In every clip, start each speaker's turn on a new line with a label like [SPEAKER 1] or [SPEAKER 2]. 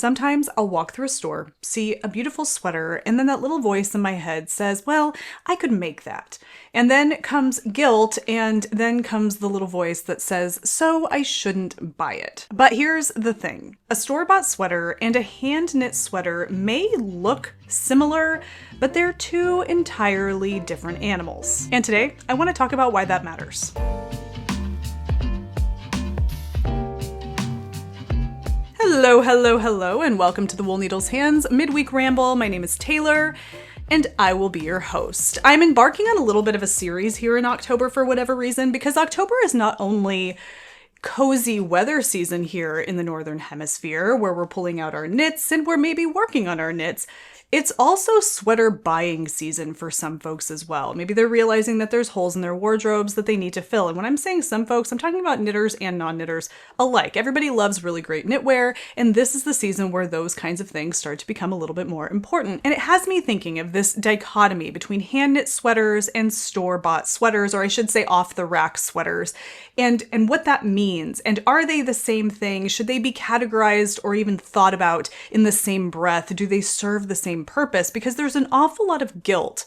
[SPEAKER 1] Sometimes I'll walk through a store, see a beautiful sweater, and then that little voice in my head says, well, I could make that. And then comes guilt, and then comes the little voice that says, so I shouldn't buy it. But here's the thing. A store-bought sweater and a hand-knit sweater may look similar, but they're two entirely different animals. And today, I want to talk about why that matters. Hello, and welcome to the Wool Needles Hands Midweek Ramble. My name is Taylor, and I will be your host. I'm embarking on a little bit of a series here in October for whatever reason, because October is not only cozy weather season here in the Northern Hemisphere, where we're pulling out our knits and we're maybe working on our knits. It's also sweater buying season for some folks as well. Maybe they're realizing that there's holes in their wardrobes that they need to fill. And when I'm saying some folks, I'm talking about knitters and non-knitters alike. Everybody loves really great knitwear, and this is the season where those kinds of things start to become a little bit more important. And it has me thinking of this dichotomy between hand-knit sweaters and store-bought sweaters, or I should say off-the-rack sweaters, and what that means. And are they the same thing? Should they be categorized or even thought about in the same breath? Do they serve the same purpose? Because there's an awful lot of guilt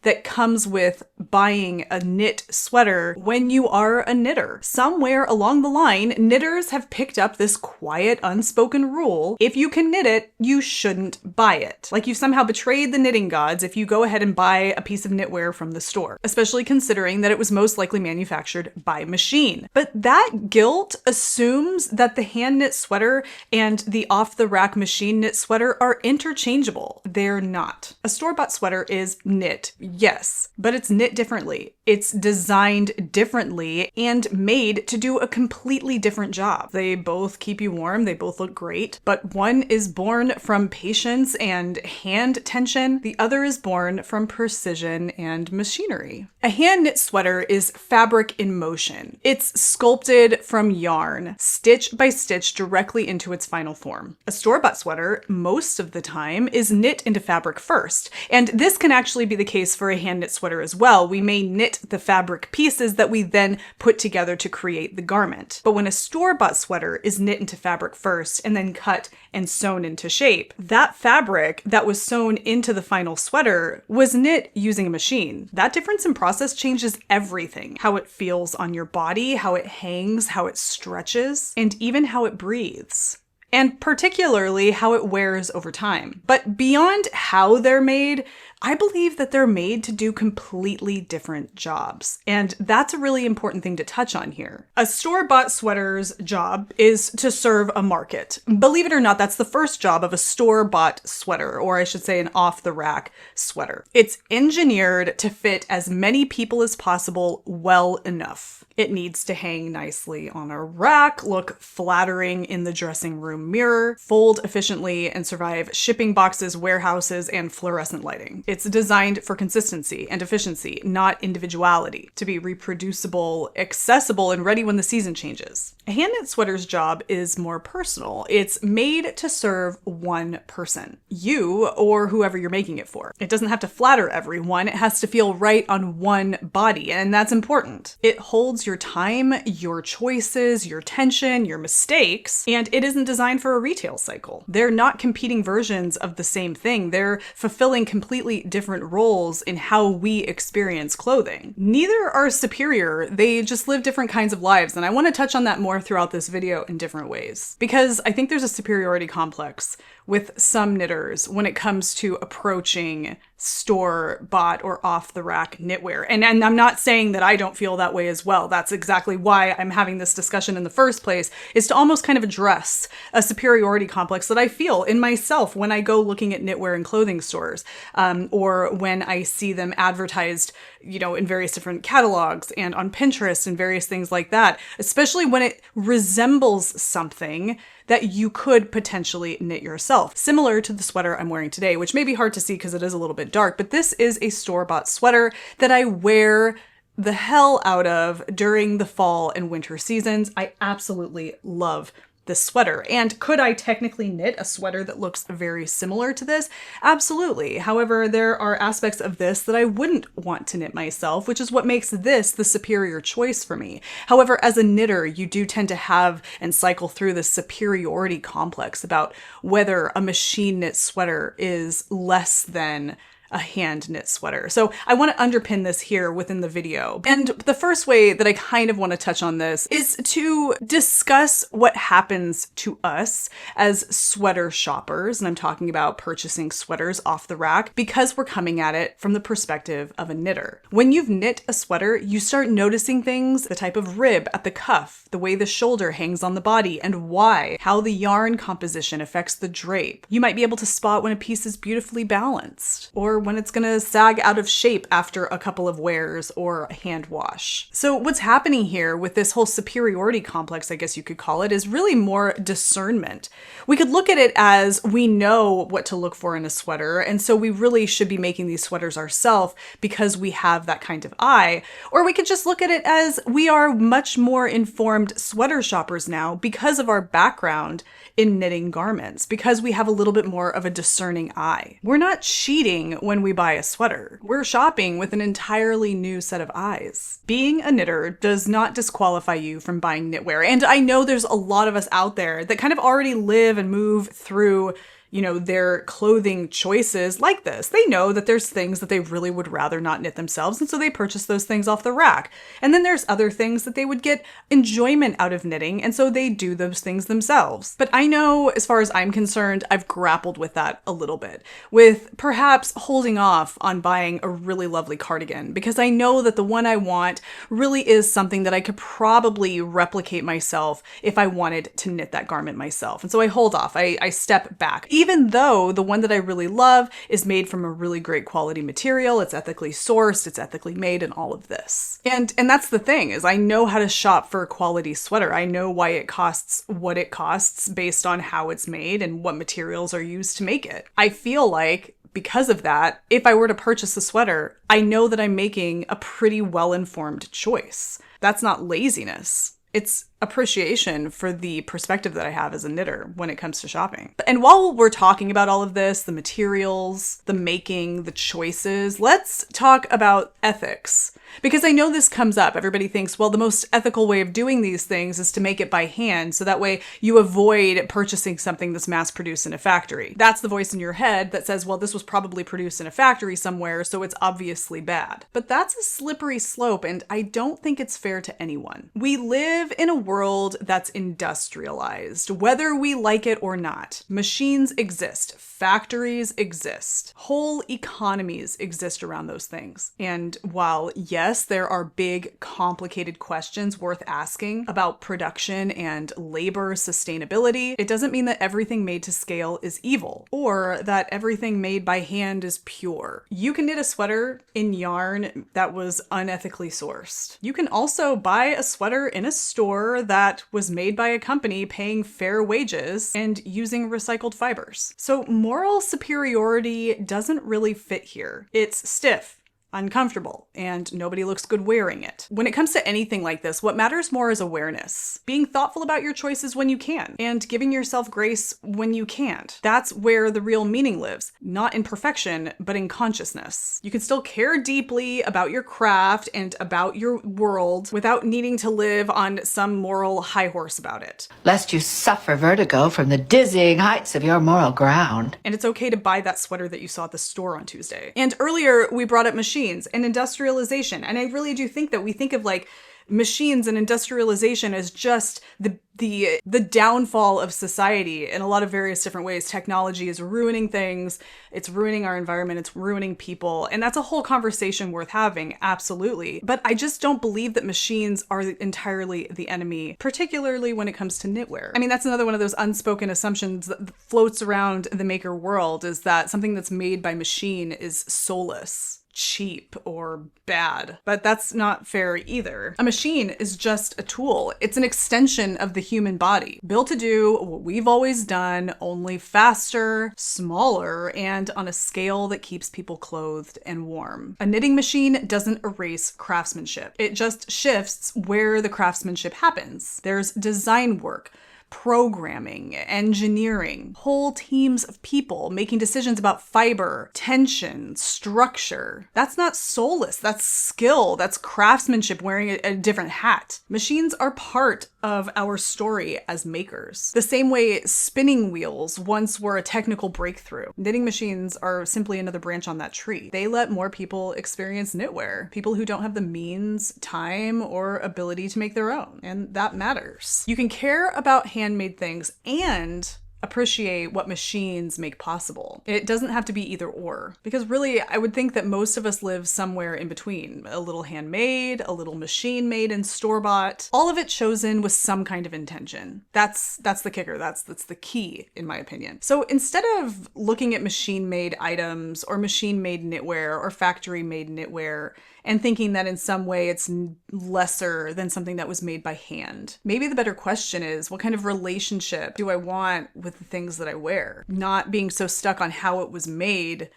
[SPEAKER 1] that comes with buying a knit sweater when you are a knitter. Somewhere along the line, knitters have picked up this quiet, unspoken rule. If you can knit it, you shouldn't buy it. Like you've somehow betrayed the knitting gods if you go ahead and buy a piece of knitwear from the store, especially considering that it was most likely manufactured by machine. But that guilt assumes that the hand knit sweater and the off-the-rack machine knit sweater are interchangeable. They're not. A store-bought sweater is knit. Yes, but it's knit differently. It's designed differently and made to do a completely different job. They both keep you warm, they both look great, but one is born from patience and hand tension. The other is born from precision and machinery. A hand knit sweater is fabric in motion. It's sculpted from yarn, stitch by stitch directly into its final form. A store-bought sweater, most of the time, is knit into fabric first. And this can actually be the case for a hand knit sweater as well. We may knit the fabric pieces that we then put together to create the garment. But when a store-bought sweater is knit into fabric first and then cut and sewn into shape, that fabric that was sewn into the final sweater was knit using a machine. That difference in process changes everything. How it feels on your body, how it hangs, how it stretches, and even how it breathes. And particularly how it wears over time. But beyond how they're made, I believe that they're made to do completely different jobs. And that's a really important thing to touch on here. A store-bought sweater's job is to serve a market. Believe it or not, that's the first job of a store-bought sweater, or I should say an off-the-rack sweater. It's engineered to fit as many people as possible well enough. It needs to hang nicely on a rack, look flattering in the dressing room mirror, fold efficiently, and survive shipping boxes, warehouses, and fluorescent lighting. It's designed for consistency and efficiency, not individuality, to be reproducible, accessible, and ready when the season changes. A hand knit sweater's job is more personal. It's made to serve one person, you or whoever you're making it for. It doesn't have to flatter everyone. It has to feel right on one body, and that's important. It holds your time, your choices, your tension, your mistakes, and it isn't designed for a retail cycle. They're not competing versions of the same thing. They're fulfilling completely different roles in how we experience clothing. Neither are superior, they just live different kinds of lives, and I want to touch on that more throughout this video in different ways. Because I think there's a superiority complex with some knitters when it comes to approaching store-bought or off-the-rack knitwear. And I'm not saying that I don't feel that way as well. That's exactly why I'm having this discussion in the first place, is to almost kind of address a superiority complex that I feel in myself when I go looking at knitwear in clothing stores, or when I see them advertised, in various different catalogs and on Pinterest and various things like that, especially when it resembles something that you could potentially knit yourself. Similar to the sweater I'm wearing today, which may be hard to see because it is a little bit dark, but this is a store-bought sweater that I wear the hell out of during the fall and winter seasons. I absolutely love this sweater. And could I technically knit a sweater that looks very similar to this? Absolutely. However, there are aspects of this that I wouldn't want to knit myself, which is what makes this the superior choice for me. However, as a knitter, you do tend to have and cycle through this superiority complex about whether a machine knit sweater is less than a hand knit sweater. So I want to underpin this here within the video. And the first way that I kind of want to touch on this is to discuss what happens to us as sweater shoppers. And I'm talking about purchasing sweaters off the rack because we're coming at it from the perspective of a knitter. When you've knit a sweater, you start noticing things, the type of rib at the cuff, the way the shoulder hangs on the body, and why, how the yarn composition affects the drape. You might be able to spot when a piece is beautifully balanced, or when it's gonna sag out of shape after a couple of wears or a hand wash. So what's happening here with this whole superiority complex, I guess you could call it, is really more discernment. We could look at it as we know what to look for in a sweater, and so we really should be making these sweaters ourselves because we have that kind of eye. Or we could just look at it as we are much more informed sweater shoppers now because of our background in knitting garments, because we have a little bit more of a discerning eye. We're not cheating when we buy a sweater. We're shopping with an entirely new set of eyes. Being a knitter does not disqualify you from buying knitwear. And I know there's a lot of us out there that kind of already live and move through their clothing choices like this. They know that there's things that they really would rather not knit themselves, and so they purchase those things off the rack. And then there's other things that they would get enjoyment out of knitting, and so they do those things themselves. But I know, as far as I'm concerned, I've grappled with that a little bit, with perhaps holding off on buying a really lovely cardigan, because I know that the one I want really is something that I could probably replicate myself if I wanted to knit that garment myself. And so I hold off, I step back. Even though the one that I really love is made from a really great quality material, it's ethically sourced, it's ethically made, and all of this. And that's the thing, is I know how to shop for a quality sweater. I know why it costs what it costs based on how it's made and what materials are used to make it. I feel like because of that, if I were to purchase a sweater, I know that I'm making a pretty well-informed choice. That's not laziness. It's appreciation for the perspective that I have as a knitter when it comes to shopping. And while we're talking about all of this, the materials, the making, the choices, let's talk about ethics. Because I know this comes up. Everybody thinks, well, the most ethical way of doing these things is to make it by hand, so that way you avoid purchasing something that's mass produced in a factory. That's the voice in your head that says, well, this was probably produced in a factory somewhere, so it's obviously bad. But that's a slippery slope, and I don't think it's fair to anyone. We live in a world that's industrialized, whether we like it or not. Machines exist, factories exist, whole economies exist around those things. And while yes, there are big, complicated questions worth asking about production and labor sustainability, it doesn't mean that everything made to scale is evil, or that everything made by hand is pure. You can knit a sweater in yarn that was unethically sourced. You can also buy a sweater in a store that was made by a company paying fair wages and using recycled fibers. So moral superiority doesn't really fit here. It's stiff, uncomfortable, and nobody looks good wearing it. When it comes to anything like this, what matters more is awareness. Being thoughtful about your choices when you can, and giving yourself grace when you can't. That's where the real meaning lives, not in perfection, but in consciousness. You can still care deeply about your craft and about your world without needing to live on some moral high horse about it.
[SPEAKER 2] Lest you suffer vertigo from the dizzying heights of your moral ground.
[SPEAKER 1] And it's okay to buy that sweater that you saw at the store on Tuesday. And earlier, we brought up machines and industrialization. And I really do think that we think of like machines and industrialization as just the downfall of society in a lot of various different ways. Technology is ruining things. It's ruining our environment. It's ruining people. And that's a whole conversation worth having. Absolutely. But I just don't believe that machines are entirely the enemy, particularly when it comes to knitwear. I mean, that's another one of those unspoken assumptions that floats around the maker world, is that something that's made by machine is soulless, cheap, or bad. But that's not fair either. A machine is just a tool. It's an extension of the human body, built to do what we've always done, only faster, smaller, and on a scale that keeps people clothed and warm. A knitting machine doesn't erase craftsmanship. It just shifts where the craftsmanship happens. There's design work, programming, engineering, whole teams of people making decisions about fiber, tension, structure. That's not soulless. That's skill. That's craftsmanship wearing a different hat. Machines are part of our story as makers. The same way spinning wheels once were a technical breakthrough. Knitting machines are simply another branch on that tree. They let more people experience knitwear, people who don't have the means, time, or ability to make their own. And that matters. You can care about handmade things and appreciate what machines make possible. It doesn't have to be either or, because really I would think that most of us live somewhere in between. A little handmade, a little machine made and store-bought, all of it chosen with some kind of intention. That's the kicker. That's the key, in my opinion. So instead of looking at machine-made items or machine-made knitwear or factory-made knitwear and thinking that in some way it's lesser than something that was made by hand, maybe the better question is, what kind of relationship do I want with the things that I wear? Not being so stuck on how it was made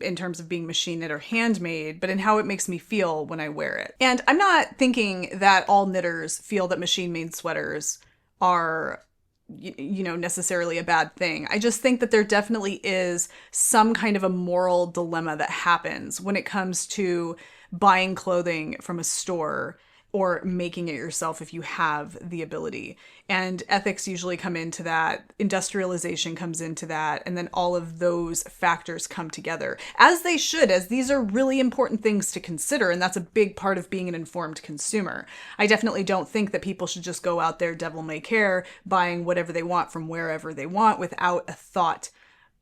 [SPEAKER 1] in terms of being machine knit or handmade, but in how it makes me feel when I wear it. And I'm not thinking that all knitters feel that machine made sweaters are necessarily a bad thing. I just think that there definitely is some kind of a moral dilemma that happens when it comes to buying clothing from a store or making it yourself if you have the ability. And ethics usually come into that, industrialization comes into that, and then all of those factors come together, as they should, as these are really important things to consider, and that's a big part of being an informed consumer. I definitely don't think that people should just go out there devil may care, buying whatever they want from wherever they want without a thought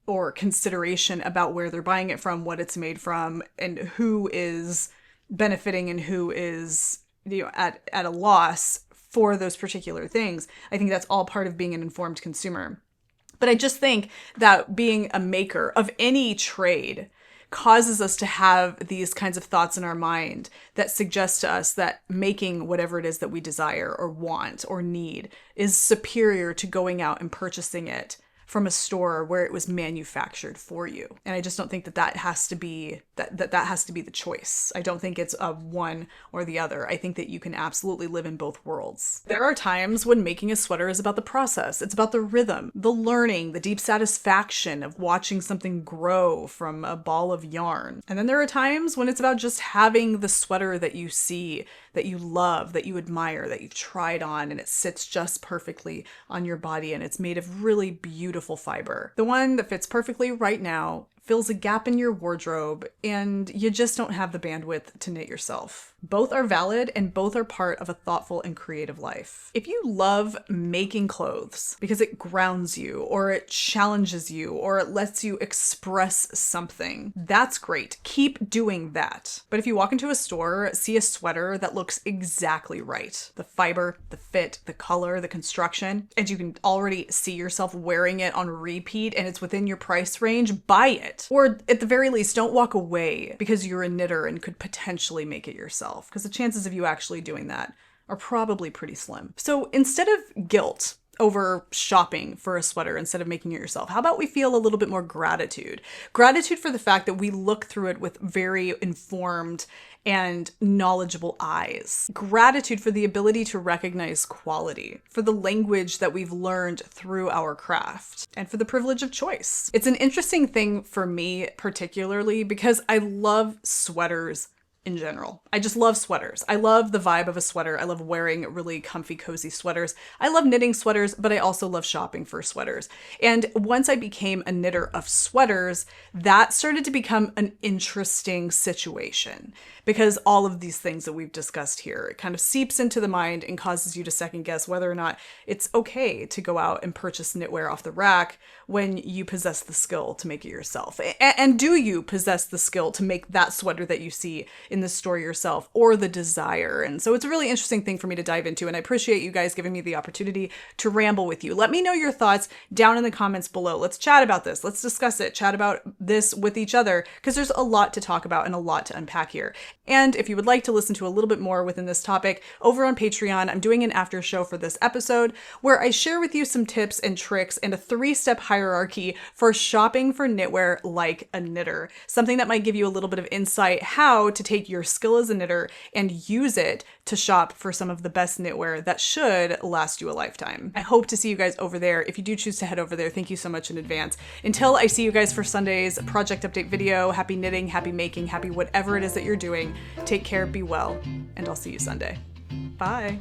[SPEAKER 1] or consideration about where they're buying it from, what it's made from, and who is benefiting and who is at a loss for those particular things. I think that's all part of being an informed consumer. But I just think that being a maker of any trade causes us to have these kinds of thoughts in our mind that suggest to us that making whatever it is that we desire or want or need is superior to going out and purchasing it from a store where it was manufactured for you. And I just don't think that has to be that has to be the choice. I don't think it's a one or the other. I think that you can absolutely live in both worlds. There are times when making a sweater is about the process. It's about the rhythm, the learning, the deep satisfaction of watching something grow from a ball of yarn. And then there are times when it's about just having the sweater that you see, that you love, that you admire, that you've tried on, and it sits just perfectly on your body, and it's made of really beautiful fiber. The one that fits perfectly right now, fills a gap in your wardrobe, and you just don't have the bandwidth to knit yourself. Both are valid and both are part of a thoughtful and creative life. If you love making clothes because it grounds you or it challenges you or it lets you express something, that's great. Keep doing that. But if you walk into a store, see a sweater that looks exactly right, the fiber, the fit, the color, the construction, and you can already see yourself wearing it on repeat and it's within your price range, buy it. Or at the very least, don't walk away because you're a knitter and could potentially make it yourself, because the chances of you actually doing that are probably pretty slim. So instead of guilt over shopping for a sweater instead of making it yourself, how about we feel a little bit more gratitude? Gratitude for the fact that we look through it with very informed and knowledgeable eyes. Gratitude for the ability to recognize quality, for the language that we've learned through our craft, and for the privilege of choice. It's an interesting thing for me, particularly because I love sweaters in general. I just love sweaters. I love the vibe of a sweater. I love wearing really comfy, cozy sweaters. I love knitting sweaters, but I also love shopping for sweaters. And once I became a knitter of sweaters, that started to become an interesting situation, because all of these things that we've discussed here, it kind of seeps into the mind and causes you to second guess whether or not it's okay to go out and purchase knitwear off the rack when you possess the skill to make it yourself. And do you possess the skill to make that sweater that you see in the store yourself, or the desire? And so it's a really interesting thing for me to dive into, and I appreciate you guys giving me the opportunity to ramble with you. Let me know your thoughts down in the comments below. Let's chat about this. Let's discuss it. Chat about this with each other, because there's a lot to talk about and a lot to unpack here. And if you would like to listen to a little bit more within this topic, over on Patreon, I'm doing an after show for this episode where I share with you some tips and tricks and a 3-step hierarchy for shopping for knitwear like a knitter. Something that might give you a little bit of insight how to take take your skill as a knitter and use it to shop for some of the best knitwear that should last you a lifetime. I hope to see you guys over there. If you do choose to head over there, thank you so much in advance. Until I see you guys for Sunday's project update video, happy knitting, happy making, happy whatever it is that you're doing. Take care, be well, and I'll see you Sunday. Bye.